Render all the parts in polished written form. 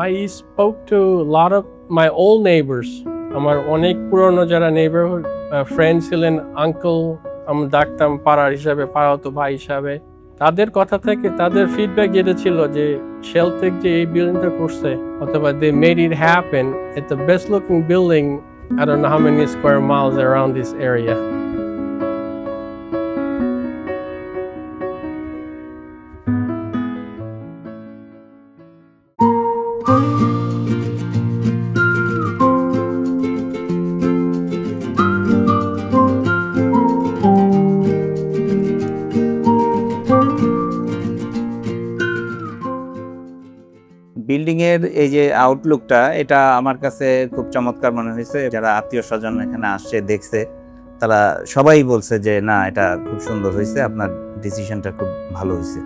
I spoke to a lot of my old neighbors. আমার অনেক পুরনো যারা নেইবারহুড ফ্রেন্ড ছিলেন, আঙ্কেল আমরা ডাকতাম পাড়ার হিসাবে, পাড়াতো ভাই হিসাবে। তাদের কথা থেকে তাদের ফিডব্যাক যেটা ছিল যে শেলটেক যে এই বিল্ডিংটা করছে অথবা they made it happen. It's the best looking building. I don't know how many square miles around this area. Building এর এই যে আউটলুকটা, এটা আমার কাছে খুব চমৎকার মনে হয়েছে। যারা আত্মীয় স্বজন এখানে আসছে দেখছে, তারা সবাই বলছে যে না, এটা খুব সুন্দর হয়েছে, আপনার ডিসিশনটা খুব ভালো হয়েছে।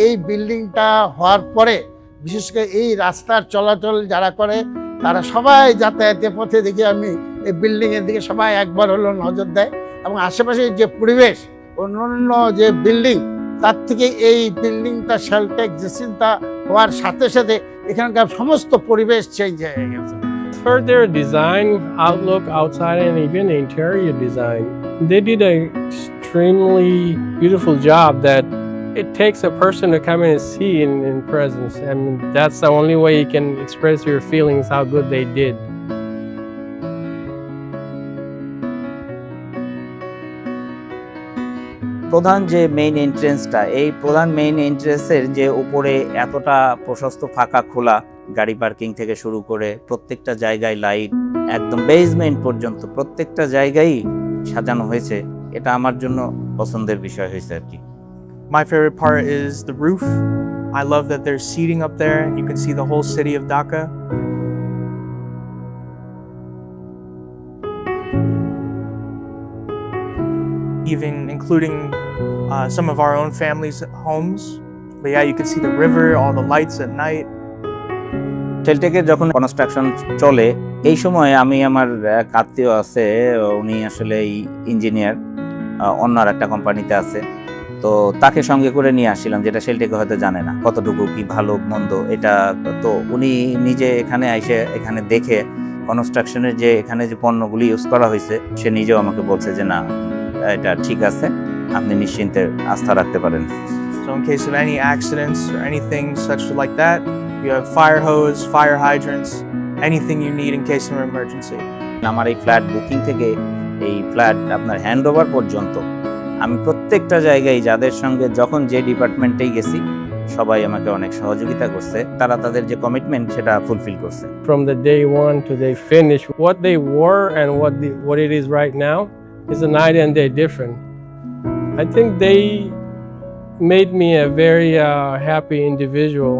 এই বিল্ডিংটা হওয়ার পরে বিশেষ করে এই রাস্তার চলাচল যারা করে তারা সবাই যাতায়াতের পথে দেখি আমি এই বিল্ডিংয়ের দিকে সবাই একবার হলো নজর দেয়, এবং আশেপাশে যে পরিবেশ অন্যান্য যে বিল্ডিং তার থেকে এই বিল্ডিংটা শেলটেক যে চিন্তা হওয়ার সাথে সাথে এখানকার সমস্ত পরিবেশ চেঞ্জ হয়ে গেছে। For their design, outlook outside, and even interior design, they did an extremely beautiful job that it takes a person to come in and see in presence. I mean, that's the only way you can express your feelings how good they did. প্রধান যে main এন্ট্রেন্সটা, এই প্রধান main এন্ট্রেন্সের যে উপরে এতটা প্রশস্ত ফাঁকা খোলা, গাড়ি পার্কিং থেকে শুরু করে প্রত্যেকটা জায়গায় লাইট, একদম বেসমেন্ট পর্যন্ত প্রত্যেকটা জায়গায় সাজানো হয়েছে, এটা আমার জন্য পছন্দের বিষয় হয়েছে আর কি। My favorite part is the roof. I love that there's seating up there and you can see the whole city of Dhaka. Even including some of our own family's homes. But yeah, you can see the river, all the lights at night. শেলটেকের যখন construction চলে, এই সময় আমি আমার এক আত্মীয় আছে, উনি আসলে ইঞ্জিনিয়ার, অন্য আর একটা কোম্পানিতে আছে, তো তাকে সঙ্গে করে নিয়ে আসছিলাম, যেটা শেলটেকে হয়তো জানে না কতটুকু কি ভালো মন্দ এটা। তো উনি নিজে এখানে এসে এখানে দেখে কনস্ট্রাকশনের যে এখানে যে পণ্যগুলি ইউজ করা হয়েছে, সে নিজেও আমাকে বলছে যে না, এটা ঠিক আছে, আপনি নিশ্চিন্তে আস্থা রাখতে পারেন। So in case of any accidents or anything such like that, you have fire hose, fire hydrants, anything you need in case of an emergency. আমার এই ফ্ল্যাট বুকিং থেকে এই ফ্ল্যাট আপনার হ্যান্ড ওভার পর্যন্ত আমি প্রত্যেকটা জায়গায় যাদের সঙ্গে যখন যে ডিপার্টমেন্টেই গেছি, সবাই আমাকে অনেক সহযোগিতা করছে, তারা তাদের যে কমিটমেন্ট সেটা ফুলফিল করছে। From the day one to they finish, what they were and what it is right now is a night and day different. I think they made me a very happy individual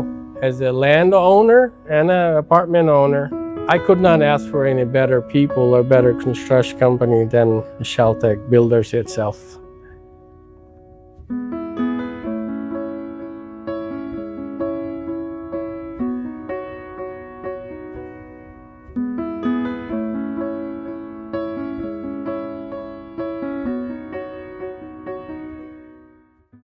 as a landowner and an apartment owner. I could not ask for any better people or better construction company than Sheltech Builders itself.